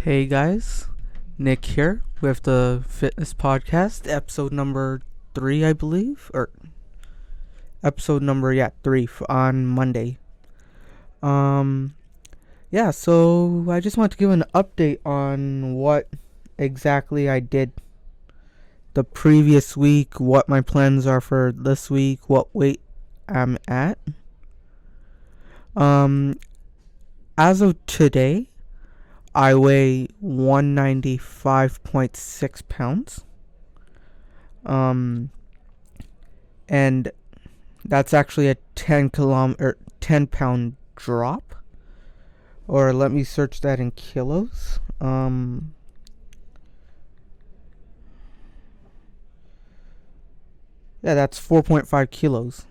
Hey guys, Nick here with the fitness podcast, episode number 3, I believe, or episode number 3 on Monday. So I just want to give an update on what exactly I did the previous week, what my plans are for this week, what weight I'm at. As of today, I weigh 195.6 pounds. And that's actually a 10 pound drop. Or let me search that in kilos. That's 4.5 kilos.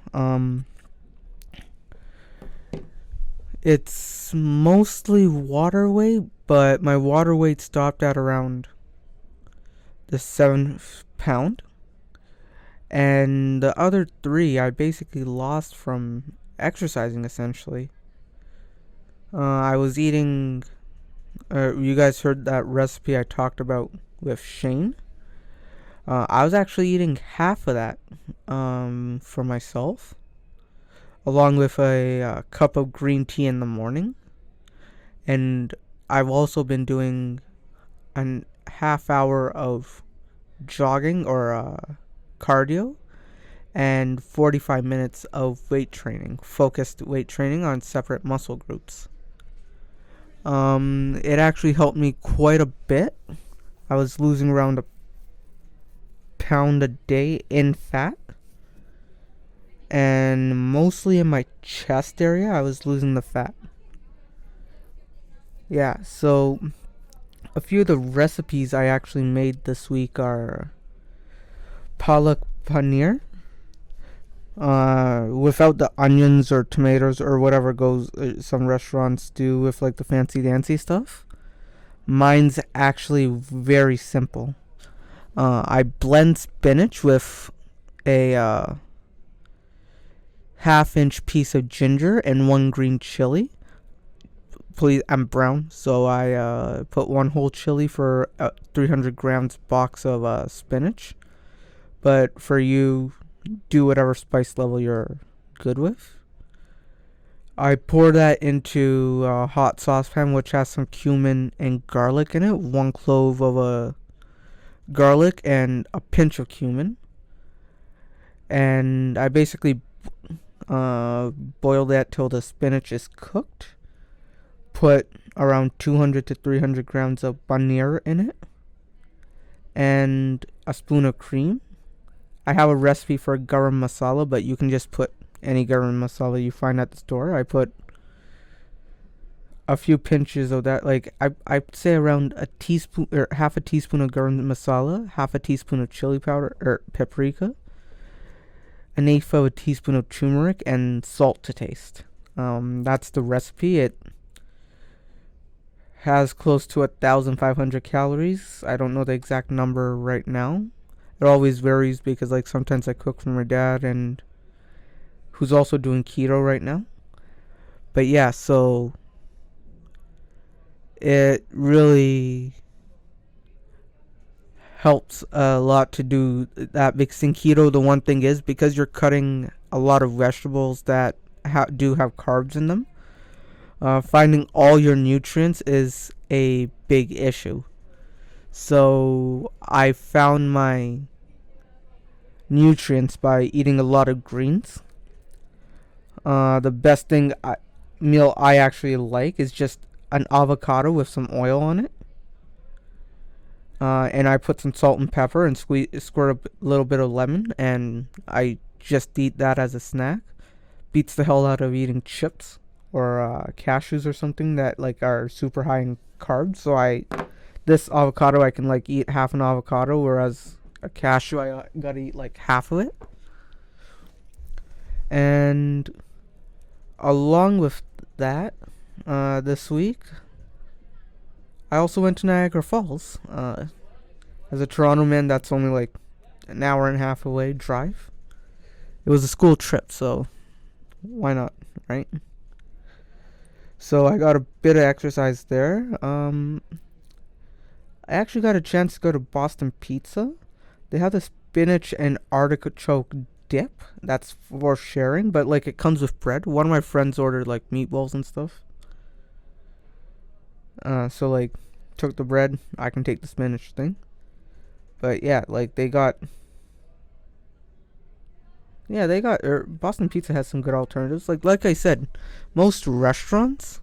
It's mostly water weight, but my water weight stopped at around the 7th pound. And the other 3 I basically lost from exercising, essentially. I was eating, you guys heard that recipe I talked about with Shane. I was actually eating half of that for myself, along with a cup of green tea in the morning. And I've also been doing a half hour of jogging or cardio and 45 minutes of weight training, focused weight training on separate muscle groups. It actually helped me quite a bit. I was losing around a pound a day in fat, and mostly in my chest area I was losing the fat. So a few of the recipes I actually made this week are palak paneer, without the onions or tomatoes or whatever goes some restaurants do with like the fancy dancy stuff. Mine's actually very simple. I blend spinach with a half-inch piece of ginger and 1 green chili. Please, I'm brown, so I put 1 whole chili for a 300 grams box of spinach. But for you, do whatever spice level you're good with. I pour that into a hot saucepan, which has some cumin and garlic in it. 1 clove of a garlic and a pinch of cumin. And I basically boil that till the spinach is cooked. Put around 200 to 300 grams of paneer in it. And a spoon of cream. I have a recipe for garam masala, but you can just put any garam masala you find at the store. I put a few pinches of that, like I'd say around a teaspoon or half a teaspoon of garam masala, half a teaspoon of chili powder or paprika, an eighth of a teaspoon of turmeric, and salt to taste. That's the recipe. It has close to 1,500 calories. I don't know the exact number right now. It always varies because like sometimes I cook for my dad, and who's also doing keto right now. But so it really helps a lot to do that mixing keto. The one thing is, because you're cutting a lot of vegetables that do have carbs in them, finding all your nutrients is a big issue. So I found my nutrients by eating a lot of greens. The best meal I actually like is just an avocado with some oil on it. And I put some salt and pepper and squirt a little bit of lemon, and I just eat that as a snack. Beats the hell out of eating chips or cashews or something that like are super high in carbs. So this avocado I can like eat half an avocado, whereas a cashew I gotta eat like half of it. And along with that, this week I also went to Niagara Falls. As a Toronto man, that's only like an hour and a half away drive. It was a school trip, so why not, right? So I got a bit of exercise there. I actually got a chance to go to Boston Pizza. They have the spinach and artichoke dip. That's for sharing, but like it comes with bread. One of my friends ordered like meatballs and stuff. So like took the bread. I can take the spinach thing. But yeah, like Boston Pizza has some good alternatives. Like I said, most restaurants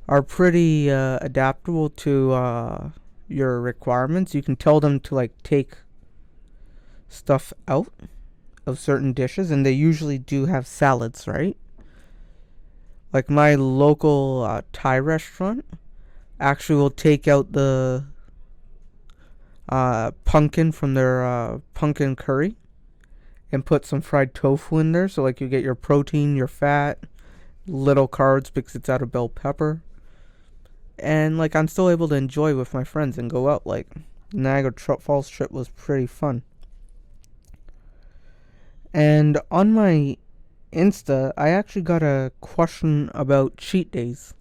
are pretty adaptable to your requirements. You can tell them to like take stuff out of certain dishes, and they usually do have salads, right? Like my local Thai restaurant actually will take out the pumpkin from their pumpkin curry and put some fried tofu in there. So like you get your protein, your fat, little carbs because it's out of bell pepper. And like I'm still able to enjoy with my friends and go out. Like Niagara Falls trip was pretty fun. And on my Insta, I actually got a question about cheat days.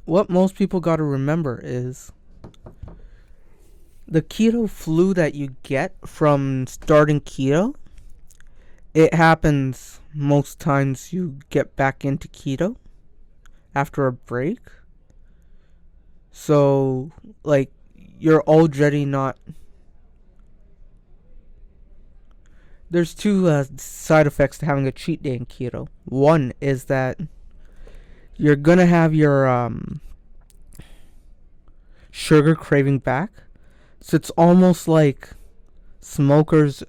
What most people got to remember is the keto flu that you get from starting keto, it happens most times you get back into keto after a break. So, like, you're already not... There's two side effects to having a cheat day in keto. One is that you're gonna have your sugar craving back. So it's almost like smokers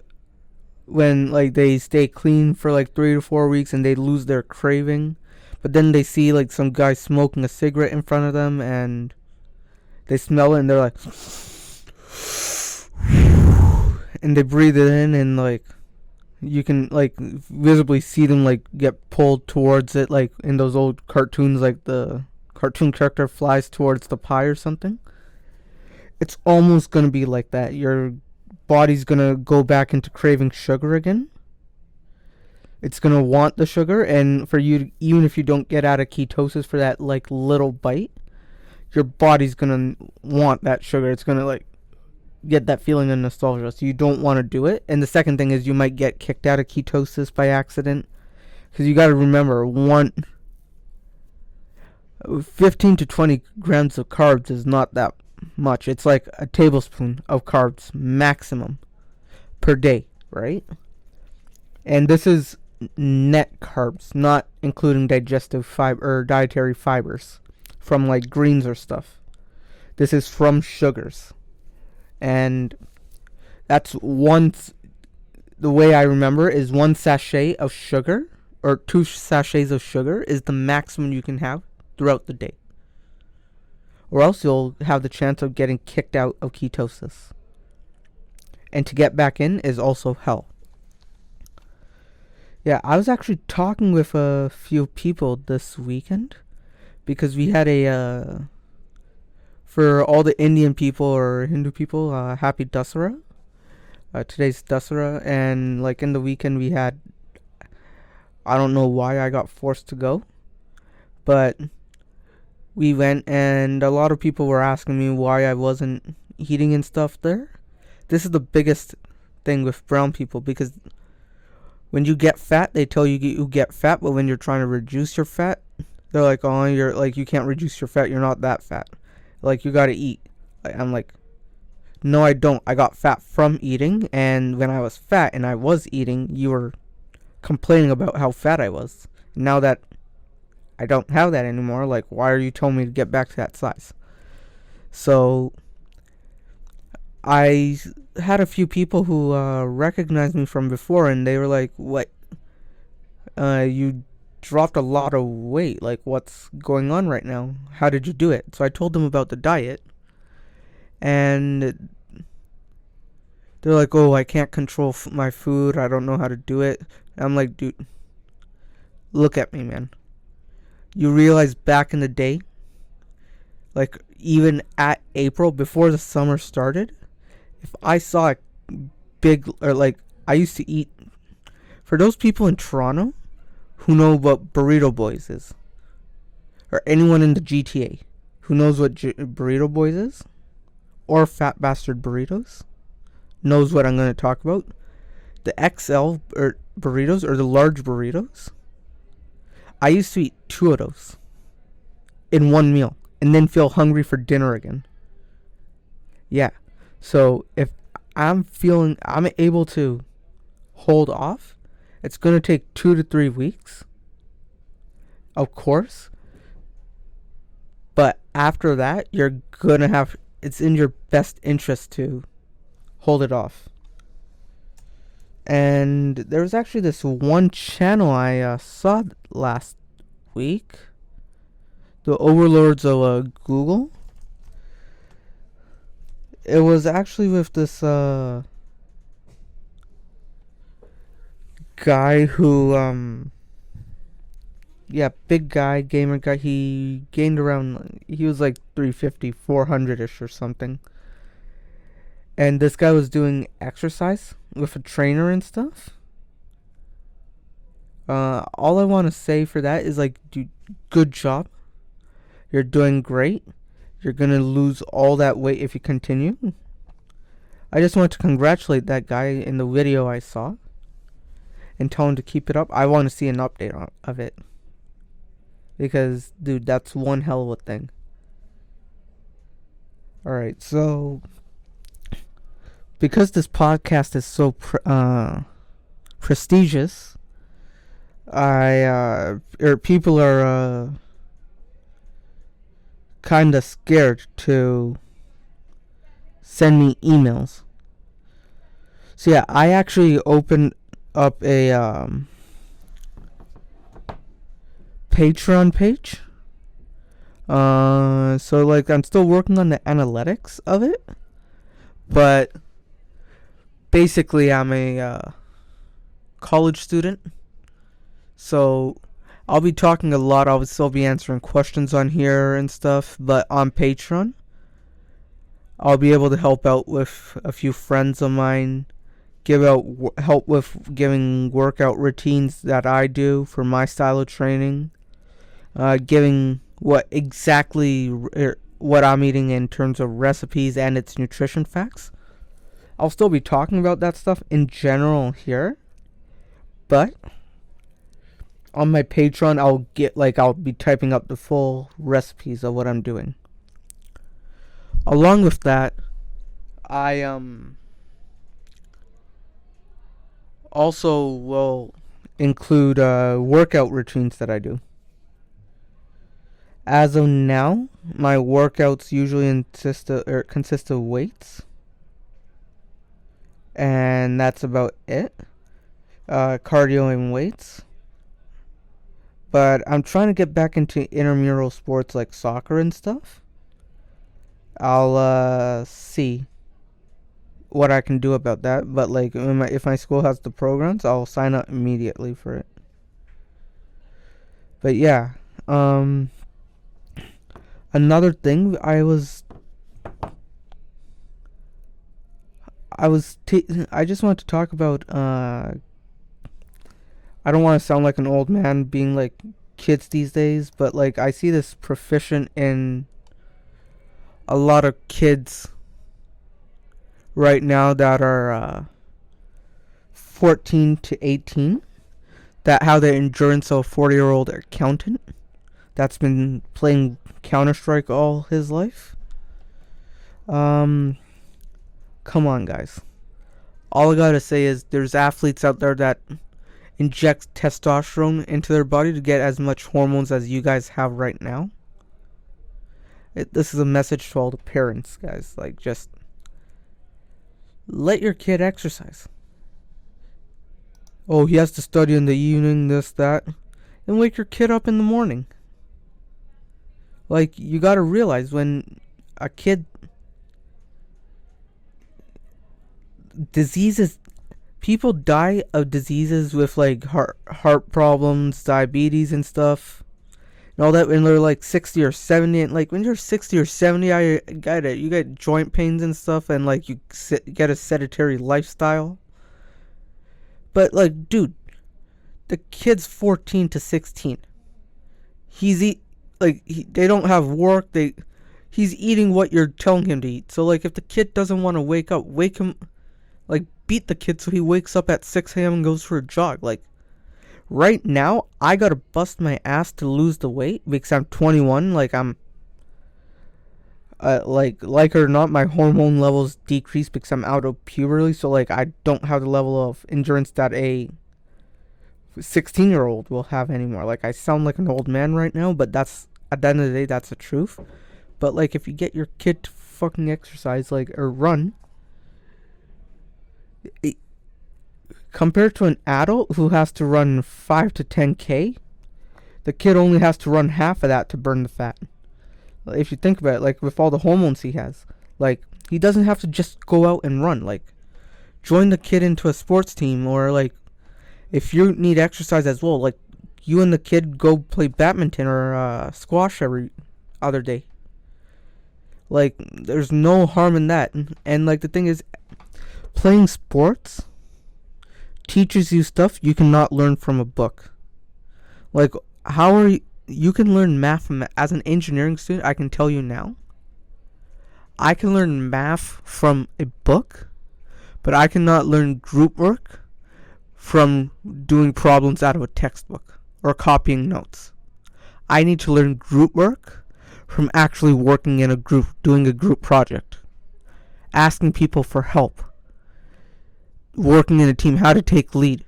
when like they stay clean for like 3 to 4 weeks and they lose their craving, but then they see like some guy smoking a cigarette in front of them and they smell it and they're like and they breathe it in, and like you can like visibly see them like get pulled towards it, like in those old cartoons, like the cartoon character flies towards the pie or something. It's almost going to be like that. Your body's going to go back into craving sugar again. It's going to want the sugar, and for you, even if you don't get out of ketosis for that like little bite, your body's going to want that sugar. It's going to like get that feeling of nostalgia, so you don't want to do it. And the second thing is you might get kicked out of ketosis by accident, because you got to remember 15 to 20 grams of carbs is not that much. It's like a tablespoon of carbs maximum per day, right? And this is net carbs, not including digestive fiber or dietary fibers from like greens or stuff. This is from sugars. And that's the way I remember is 1 sachet of sugar or 2 sachets of sugar is the maximum you can have throughout the day, or else you'll have the chance of getting kicked out of ketosis. And to get back in is also hell. Yeah, I was actually talking with a few people this weekend because we had for all the Indian people or Hindu people, happy Dasara. Today's Dasara, and like in the weekend we had, I don't know why I got forced to go, but we went, and a lot of people were asking me why I wasn't eating and stuff there. This is the biggest thing with brown people, because when you get fat, they tell you get fat, but when you're trying to reduce your fat, they're like, oh, you're like, you can't reduce your fat, you're not that fat. Like, you gotta eat. I'm like, no, I don't. I got fat from eating, and when I was fat and I was eating, you were complaining about how fat I was. Now that I don't have that anymore, like, why are you telling me to get back to that size? So I had a few people who recognized me from before, and they were like, what, you dropped a lot of weight, like, what's going on right now? How did you do it? So I told them about the diet, and they're like, oh, I can't control my food, I don't know how to do it. And I'm like, dude, look at me, man. You realize back in the day, like even at April, before the summer started, if I saw a big, or like, I used to eat, for those people in Toronto who know what Burrito Boys is, or anyone in the GTA who knows what Burrito Boys is, or Fat Bastard Burritos knows what I'm going to talk about. The XL burritos, or the large burritos, I used to eat 2 of those in one meal and then feel hungry for dinner again. Yeah. So if I'm able to hold off, it's going to take 2 to 3 weeks, of course. But after that, it's in your best interest to hold it off. And there was actually this one channel I saw last week, the overlords of Google. It was actually with this guy who big guy, gamer guy. He gained around, he was like 350, 400ish or something. And this guy was doing exercise with a trainer and stuff. All I want to say for that is, like, dude, good job. You're doing great. You're going to lose all that weight if you continue. I just want to congratulate that guy in the video I saw and tell him to keep it up. I want to see an update of it. Because, dude, that's one hell of a thing. Alright, so because this podcast is so prestigious, people are kind of scared to send me emails. So yeah, I actually opened up a Patreon page. So like I'm still working on the analytics of it, but basically I'm a college student, so I'll be talking a lot. I'll still be answering questions on here and stuff, but on Patreon I'll be able to help out with a few friends of mine, help with giving workout routines that I do for my style of training, giving what I'm eating in terms of recipes and its nutrition facts. I'll still be talking about that stuff in general here, but on my Patreon I'll be typing up the full recipes of what I'm doing. Along with that, I also will include workout routines that I do. As of now, my workouts usually consist of weights, and that's about it. Cardio and weights. But I'm trying to get back into intramural sports like soccer and stuff. I'll see what I can do about that. But like, if my school has the programs, I'll sign up immediately for it. But yeah, another thing I just want to talk about. I don't want to sound like an old man being like kids these days, but like I see this proficient in a lot of kids right now that are 14 to 18 that have the endurance of a 40-year-old accountant that's been playing Counter-Strike all his life. Come on, guys. All I gotta say is there's athletes out there that inject testosterone into their body to get as much hormones as you guys have right now. This is a message to all the parents, guys. Like, just let your kid exercise. Oh, he has to study in the evening, this, that. And wake your kid up in the morning. Like, you gotta realize when a kid... People die of diseases with like heart problems, diabetes and stuff, and all that when they're like 60 or 70. And like when you're 60 or 70, you get joint pains and stuff, and like you get a sedentary lifestyle. But like, dude, the kid's 14 to 16. They don't have work. he's eating what you're telling him to eat. So, like, if the kid doesn't want to wake up, wake him, like, beat the kid so he wakes up at 6 a.m. and goes for a jog. Like, right now, I gotta bust my ass to lose the weight because I'm 21. Like, I'm, like it or not, my hormone levels decrease because I'm out of puberty. So, like, I don't have the level of endurance that a 16-year-old will have anymore. Like, I sound like an old man right now, but that's, at the end of the day, that's the truth. But, like, if you get your kid to fucking exercise, like, or run, compared to an adult who has to run 5 to 10K, the kid only has to run half of that to burn the fat. If you think about it, like, with all the hormones he has, like, he doesn't have to just go out and run. Like, join the kid into a sports team, or, like, if you need exercise as well, like, you and the kid go play badminton or squash every other day. Like, there's no harm in that. And, like, the thing is, playing sports teaches you stuff you cannot learn from a book. Like, how are you can learn math from, as an engineering student, I can tell you now, I can learn math from a book, but I cannot learn group work from doing problems out of a textbook or copying notes. I need to learn group work from actually working in a group, doing a group project, asking people for help, working in a team, how to take lead,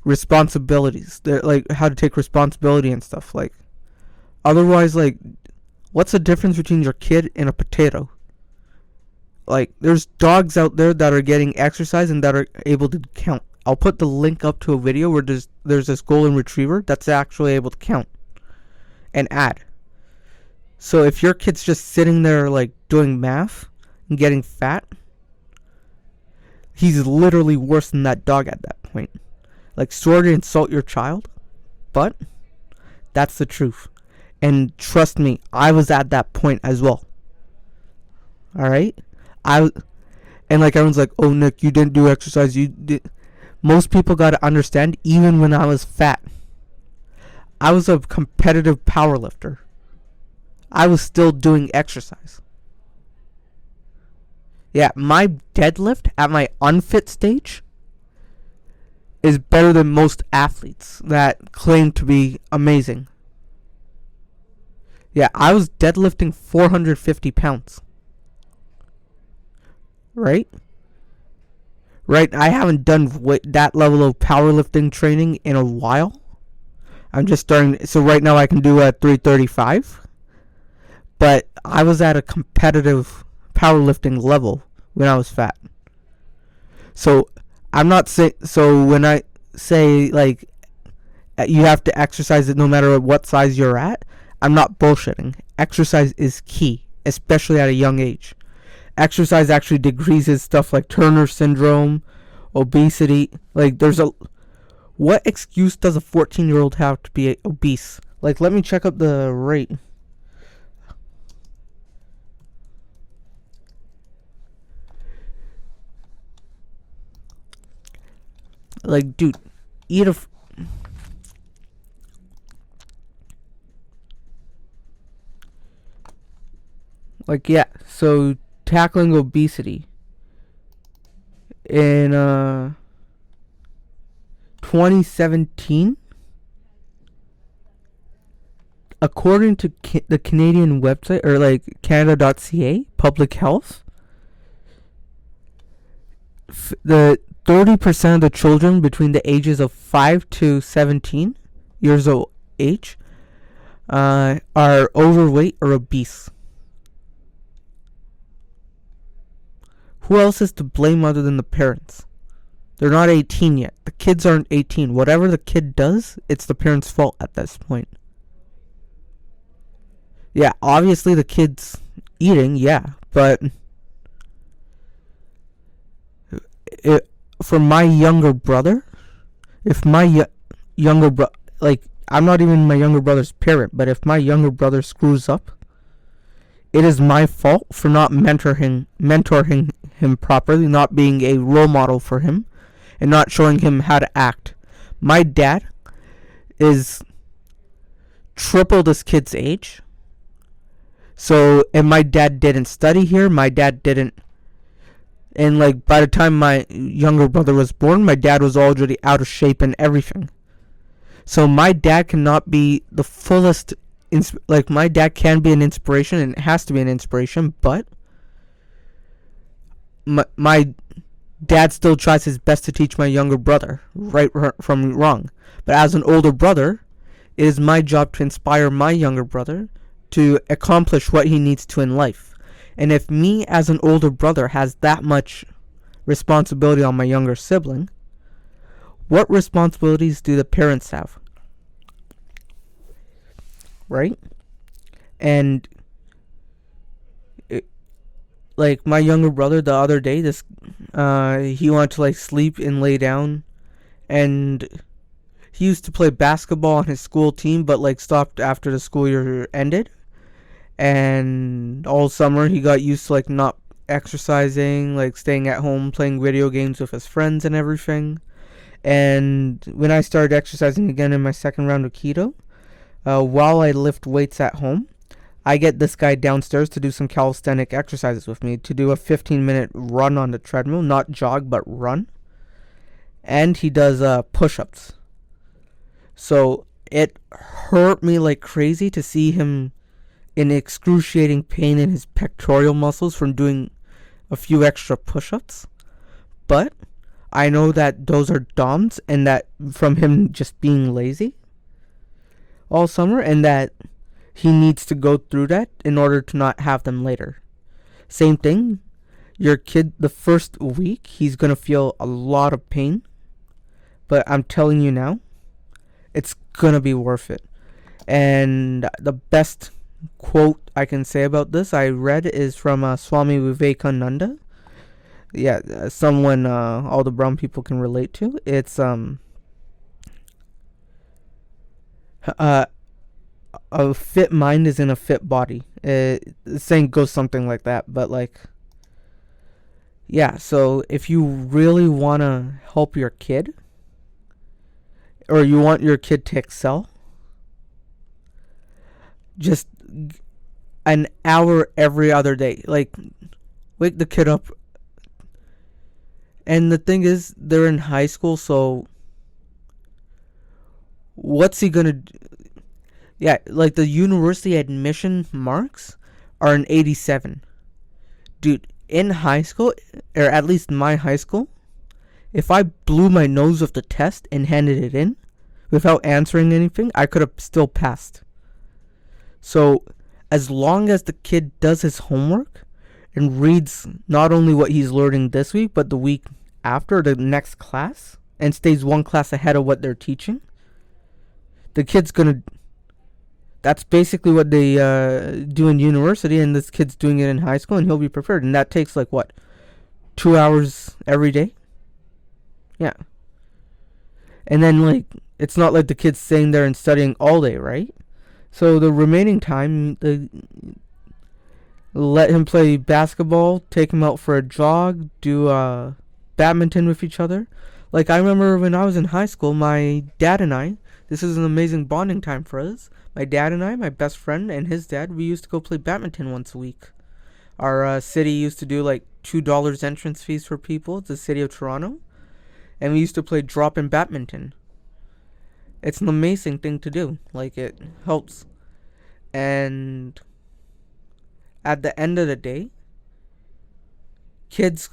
responsibilities, like how to take responsibility and stuff. Like, otherwise, like, what's the difference between your kid and a potato? Like, there's dogs out there that are getting exercise and that are able to count. I'll put the link up to a video where there's this golden retriever that's actually able to count and add. So if your kid's just sitting there, like, doing math and getting fat, he's literally worse than that dog at that point. Like, sorry to insult your child, but that's the truth. And trust me, I was at that point as well. Alright? And, like, everyone's like, oh, Nick, you didn't do exercise. You did. Most people gotta understand, even when I was fat, I was a competitive powerlifter. I was still doing exercise. Yeah, my deadlift at my unfit stage is better than most athletes that claim to be amazing. Yeah, I was deadlifting 450 pounds. Right? Right, I haven't done that level of powerlifting training in a while. I'm just starting, so right now I can do a 335. But I was at a competitive powerlifting level when I was fat. So I'm not saying, so when I say, like, you have to exercise it no matter what size you're at, I'm not bullshitting. Exercise is key, especially at a young age. Exercise actually decreases stuff like Turner syndrome, obesity. Like, what excuse does a 14-year-old have to be obese? Like, let me check up the rate. Like, dude, eat a... Like, yeah, so tackling obesity. In 2017, according to the Canadian website, or like Canada.ca, Public Health, the 30% of the children between the ages of 5 to 17 years of age are overweight or obese. Who else is to blame other than the parents? They're not 18 yet. The kids aren't 18. Whatever the kid does, it's the parents' fault at this point. Yeah, obviously the kid's eating, yeah, but for my younger brother, if my younger brother, like, I'm not even my younger brother's parent, but if my younger brother screws up, it is my fault for not mentoring him properly, not being a role model for him, and not showing him how to act. My dad is triple this kid's age, So, and my dad didn't study here. My dad didn't. And, like, by the time my younger brother was born, my dad was already out of shape and everything. So, my dad cannot be the fullest. Like, my dad can be an inspiration, and it has to be an inspiration, but my dad still tries his best to teach my younger brother right from wrong. But as an older brother, it is my job to inspire my younger brother to accomplish what he needs to in life. And if me as an older brother has that much responsibility on my younger sibling, what responsibilities do the parents have? Right? And like my younger brother the other day, he wanted to like sleep and lay down, and he used to play basketball on his school team, but like stopped after the school year ended. And all summer he got used to like not exercising, like staying at home playing video games with his friends and everything. And when I started exercising again in my second round of keto, while I lift weights at home, I get this guy downstairs to do some calisthenic exercises with me, to do a 15-minute run on the treadmill, not jog but run. And he does push-ups. So it hurt me like crazy to see him in excruciating pain in his pectoral muscles from doing a few extra push-ups. But I know that those are DOMs, and that from him just being lazy all summer, and that he needs to go through that in order to not have them later. Same thing, your kid, the first week, he's going to feel a lot of pain. But I'm telling you now, it's going to be worth it. And the best quote I can say about this I read is from Swami Vivekananda. Yeah, someone all the brown people can relate to. It's a fit mind is in a fit body. The saying goes something like that, but like, yeah, so if you really want to help your kid, or you want your kid to excel, just an hour every other day. Like, wake the kid up. And the thing is, they're in high school, so what's he gonna do? Yeah, like the university admission marks are an 87. Dude, in high school, or at least my high school, if I blew my nose with the test and handed it in without answering anything, I could have still passed. So, as long as the kid does his homework and reads not only what he's learning this week, but the week after, the next class, and stays one class ahead of what they're teaching, the kid's gonna... That's basically what they do in university, and this kid's doing it in high school, and he'll be prepared. And that takes, like, what, 2 hours every day? Yeah. And then, like, it's not like the kid's sitting there and studying all day, right? So the remaining time, let him play basketball, take him out for a jog, do badminton with each other. Like, I remember when I was in high school, my dad and I, this is an amazing bonding time for us. My dad and I, my best friend, and his dad, we used to go play badminton once a week. Our city used to do like $2 entrance fees for people. It's the city of Toronto. And we used to play drop-in badminton. It's an amazing thing to do. Like, it helps. And at the end of the day, kids,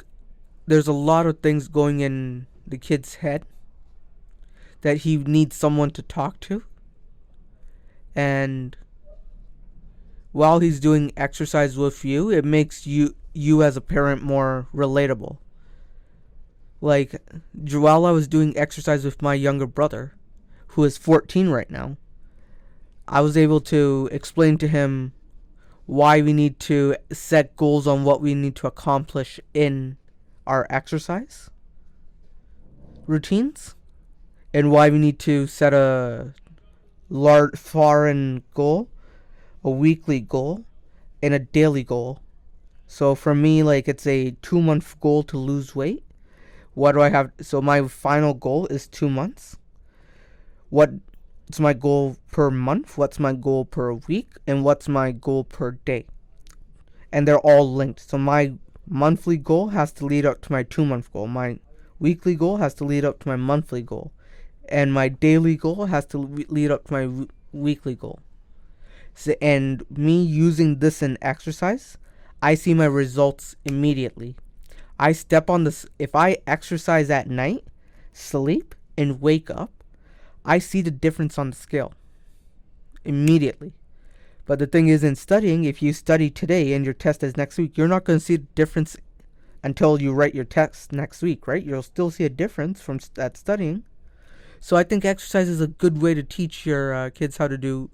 there's a lot of things going in the kid's head that he needs someone to talk to. And while he's doing exercise with you, it makes you as a parent more relatable. Like, while I was doing exercise with my younger brother, who is 14 right now, I was able to explain to him why we need to set goals on what we need to accomplish in our exercise routines, and why we need to set a foreign goal, a weekly goal, and a daily goal. So for me, like, it's a 2-month goal to lose weight. What do I have? So my final goal is 2 months. what's my goal per month, what's my goal per week, and what's my goal per day. And they're all linked. So my monthly goal has to lead up to my 2-month goal. My weekly goal has to lead up to my monthly goal. And my daily goal has to lead up to my weekly goal. So, and me using this in exercise, I see my results immediately. I step on this. If I exercise at night, sleep, and wake up, I see the difference on the scale immediately. But the thing is, in studying, if you study today and your test is next week, you're not going to see a difference until you write your test next week, right? You'll still see a difference from that studying. So I think exercise is a good way to teach your kids how to do,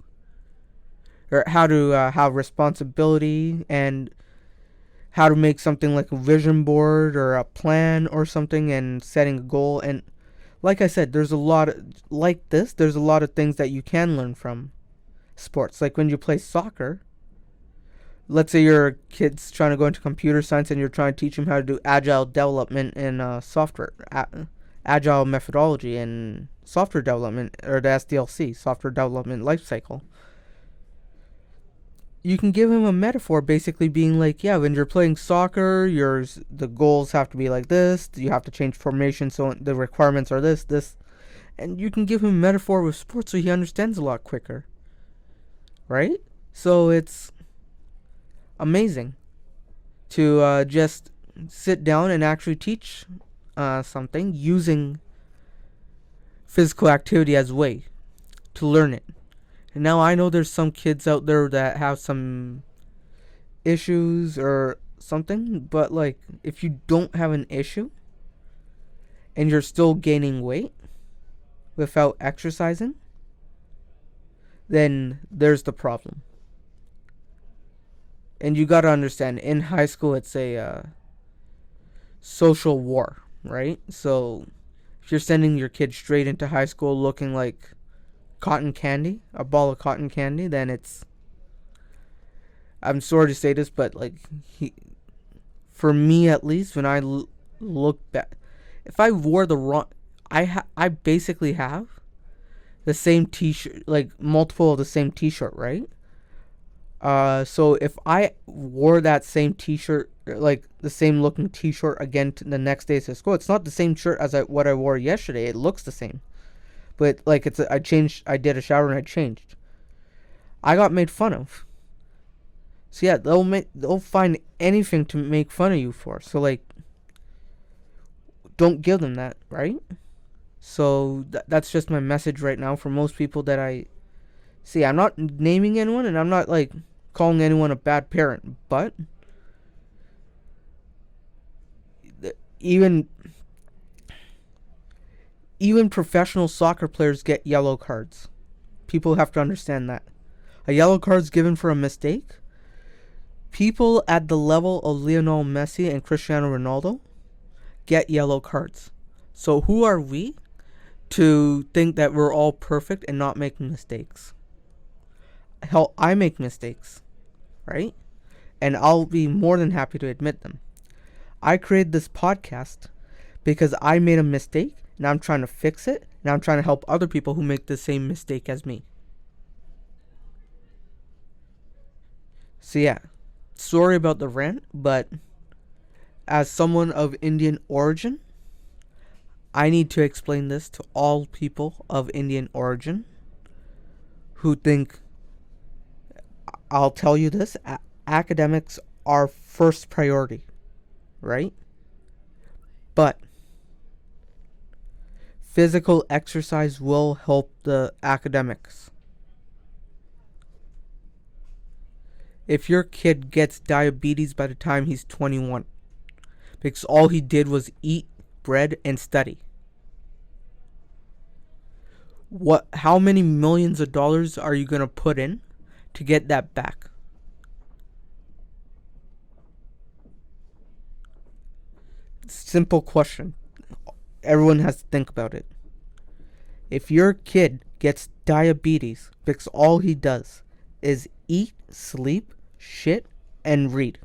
or how to have responsibility, and how to make something like a vision board or a plan or something, and setting a goal. And like I said, there's a lot of, like this, there's a lot of things that you can learn from sports. Like when you play soccer, let's say your kid's trying to go into computer science and you're trying to teach him how to do agile development in software, agile methodology and software development, or the SDLC, software development lifecycle. You can give him a metaphor, basically being like, yeah, when you're playing soccer, the goals have to be like this. You have to change formation, so the requirements are this. And you can give him a metaphor with sports so he understands a lot quicker. Right? So it's amazing to just sit down and actually teach something using physical activity as a way to learn it. And now I know there's some kids out there that have some issues or something, but like if you don't have an issue and you're still gaining weight without exercising, then there's the problem. And you gotta understand, in high school it's a social war, right? So if you're sending your kid straight into high school looking like cotton candy, a ball of cotton candy, then it's, I'm sorry to say this, but like for me at least, when I look back, if I wore the wrong, I basically have the same t-shirt, like multiple of the same t-shirt, right? So if I wore that same t-shirt, like the same looking t-shirt again the next day to school, it's not the same shirt as what I wore yesterday. It looks the same, but like I did a shower and I changed. I got made fun of. So yeah, they'll find anything to make fun of you for. So like, don't give them that, right? So that's just my message right now for most people that I see. I'm not naming anyone, and I'm not like calling anyone a bad parent, but even professional soccer players get yellow cards. People have to understand that. A yellow card is given for a mistake. People at the level of Lionel Messi and Cristiano Ronaldo get yellow cards. So who are we to think that we're all perfect and not making mistakes? Hell, I make mistakes, right? And I'll be more than happy to admit them. I created this podcast because I made a mistake, and I'm trying to fix it, and I'm trying to help other people who make the same mistake as me. So yeah, sorry about the rant, but as someone of Indian origin, I need to explain this to all people of Indian origin who think, I'll tell you this, academics are first priority, right? But physical exercise will help the academics. If your kid gets diabetes by the time he's 21, because all he did was eat bread and study, how many millions of dollars are you going to put in to get that back? Simple question. Everyone has to think about it. If your kid gets diabetes because all he does is eat, sleep, shit, and read,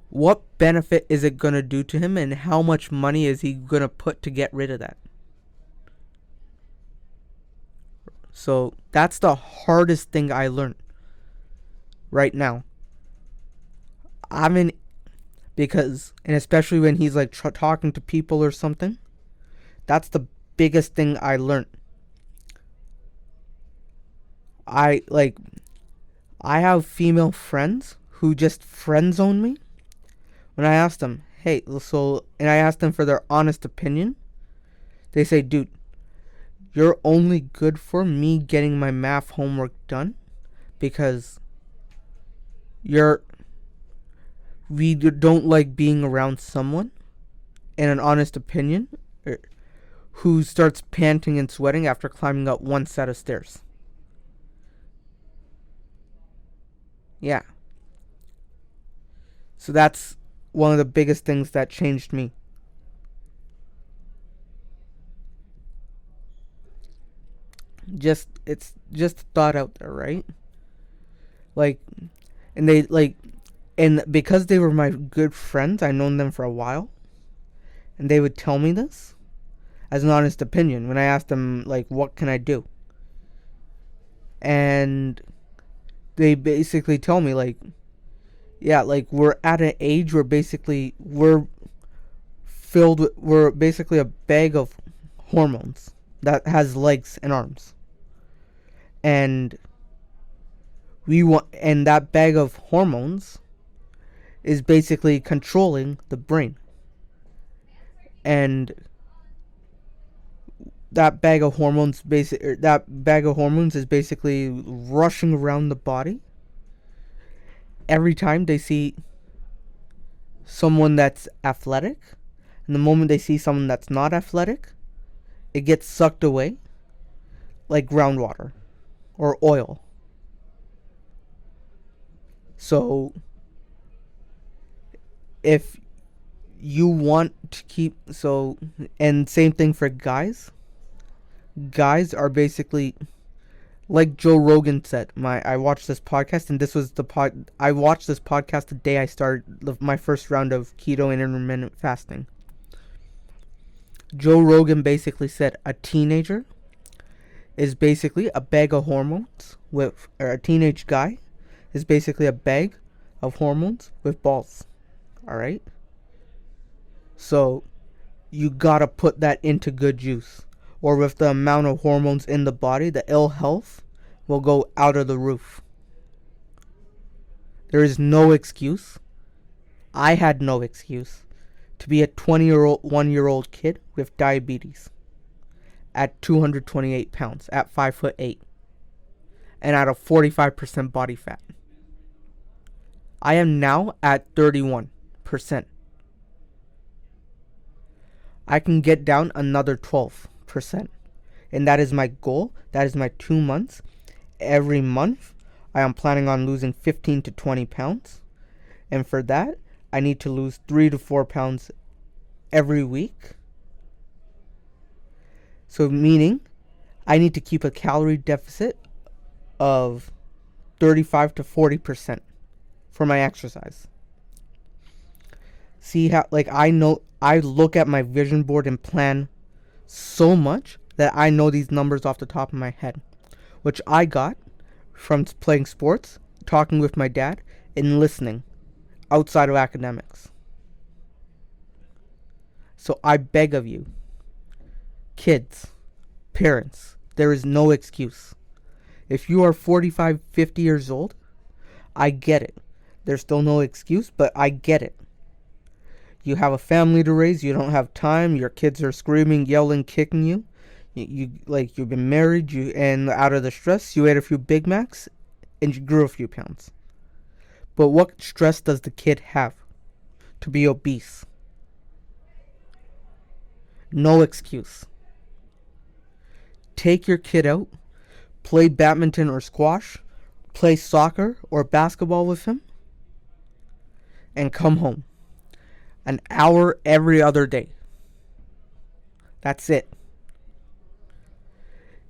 what benefit is it going to do to him, and how much money is he going to put to get rid of that? So that's the hardest thing I learned right now. I'm in because, and especially when he's like talking to people or something, that's the biggest thing I learned. I like, I have female friends who just friend zone me. When I ask them, hey, and I ask them for their honest opinion, they say, dude, you're only good for me getting my math homework done because we don't like being around someone, in an honest opinion, who starts panting and sweating after climbing up one set of stairs. Yeah. So that's one of the biggest things that changed me. It's just thought out there, right? Like, and they like, and because they were my good friends, I known them for a while, and they would tell me this as an honest opinion when I asked them, like, what can I do? And they basically tell me, like, yeah, like, we're at an age where basically we're basically a bag of hormones that has legs and arms. And and that bag of hormones is basically controlling the brain. And that bag of hormones is basically rushing around the body every time they see someone that's athletic. And the moment they see someone that's not athletic, it gets sucked away like groundwater or oil. So if you want to keep, and same thing for guys. Guys are basically, like Joe Rogan said. I watched this podcast, and this was I watched this podcast the day I started my first round of keto and intermittent fasting. Joe Rogan basically said a teenager is basically a bag of hormones or a teenage guy is basically a bag of hormones with balls. Alright? So you gotta put that into good use. Or with the amount of hormones in the body, the ill health will go out of the roof. There is no excuse. I had no excuse to be a 1-year-old kid with diabetes at 228 pounds, at 5'8", and at a 45% body fat. I am now at 31%. I can get down another 12%. And that is my goal. That is my 2 months. Every month, I am planning on losing 15 to 20 pounds. And for that, I need to lose 3 to 4 pounds every week. So meaning, I need to keep a calorie deficit of 35 to 40% for my exercise. See how, like, I look at my vision board and plan so much that I know these numbers off the top of my head, which I got from playing sports, talking with my dad, and listening outside of academics. So I beg of you, kids, parents, there is no excuse. If you are 45, 50 years old, I get it. There's still no excuse, but I get it. You have a family to raise, you don't have time, your kids are screaming, yelling, kicking you. You've been married, and out of the stress, you ate a few Big Macs and you grew a few pounds. But what stress does the kid have to be obese? No excuse. Take your kid out, play badminton or squash, play soccer or basketball with him, and come home. An hour every other day. That's it.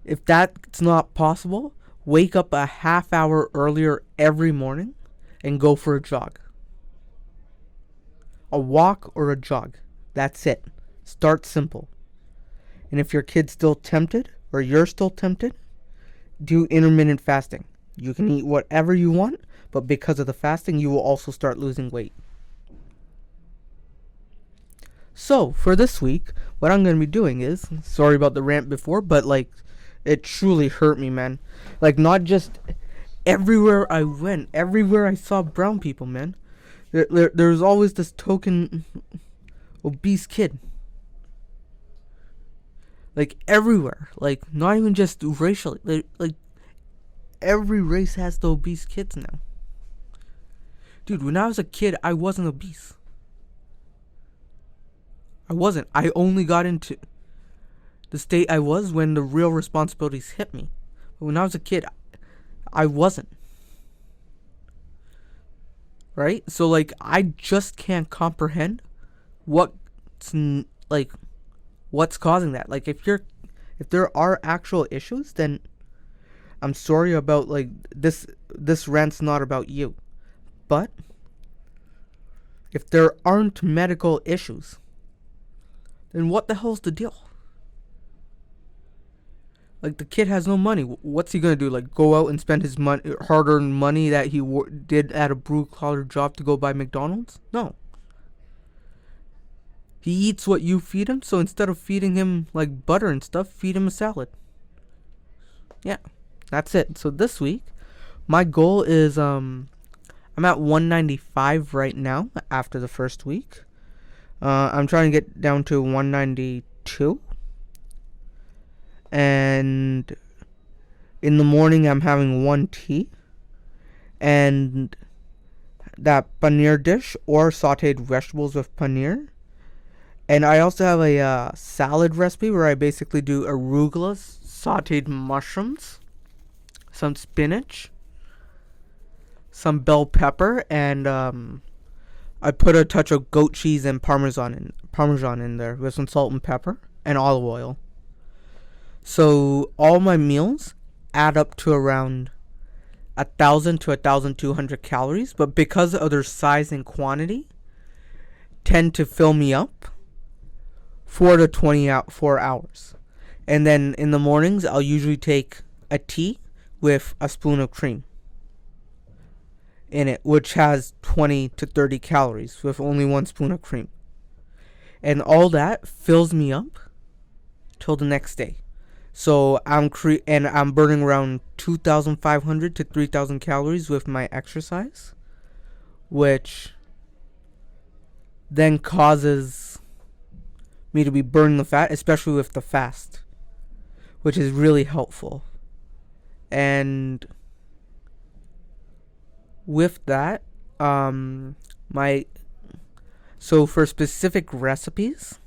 If that's not possible, wake up a half hour earlier every morning and go for a jog. A walk or a jog. That's it. Start simple. And if your kid's still tempted, or you're still tempted, do intermittent fasting. You can eat whatever you want, but because of the fasting, you will also start losing weight. So, for this week, what I'm going to be doing is, sorry about the rant before, but like, it truly hurt me, man. Like, not just everywhere I went, everywhere I saw brown people, man. There's always this token obese kid. Like, everywhere. Like, not even just racially. Like every race has the obese kids now. Dude, when I was a kid, I wasn't obese. I wasn't. I only got into the state I was when the real responsibilities hit me. But when I was a kid, I wasn't. Right? So, like, I just can't comprehend what's causing that. Like, if there are actual issues, then I'm sorry about, like, this rant's not about you. But if there aren't medical issues, then what the hell's the deal? Like, the kid has no money. What's he gonna do? Like, go out and spend his hard-earned money that he did at a blue-collar job to go buy McDonald's? No. He eats what you feed him, so instead of feeding him, like, butter and stuff, feed him a salad. Yeah, that's it. So this week, my goal is, I'm at 195 right now after the first week. I'm trying to get down to 192. And in the morning, I'm having 1 tea. And that paneer dish or sauteed vegetables with paneer. And I also have a salad recipe where I basically do arugula, sauteed mushrooms, some spinach, some bell pepper, and I put a touch of goat cheese and parmesan in there with some salt and pepper and olive oil. So all my meals add up to around 1,000 to 1,200 calories, but because of their size and quantity, tend to fill me up 4 to 24 hours. And then in the mornings, I'll usually take a tea with a spoon of cream in it, which has 20 to 30 calories with only 1 spoon of cream. And all that fills me up till the next day. So I'm burning around 2,500 to 3,000 calories with my exercise, which then causes me to be burning the fat, especially with the fast, which is really helpful. And with that, so for specific recipes,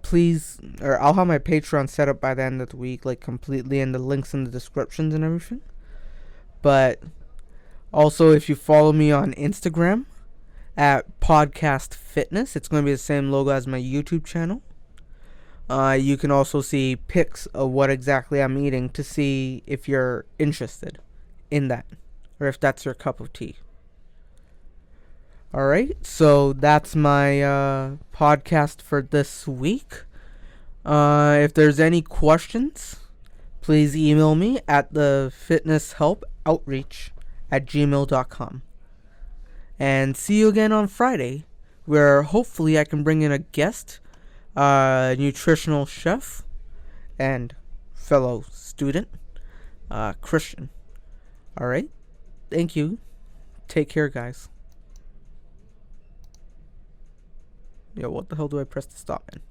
please, or I'll have my Patreon set up by the end of the week, like completely, and the links in the descriptions and everything. But also, if you follow me on Instagram at podcastfitness, it's going to be the same logo as my YouTube channel. You can also see pics of what exactly I'm eating to see if you're interested in that, or if that's your cup of tea. Alright, so that's my podcast for this week. If there's any questions, please email me at the fitnesshelpoutreach@gmail.com. And see you again on Friday, where hopefully I can bring in a guest, nutritional chef, and fellow student, Christian. Alright, thank you. Take care, guys. Yo, what the hell do I press to stop in?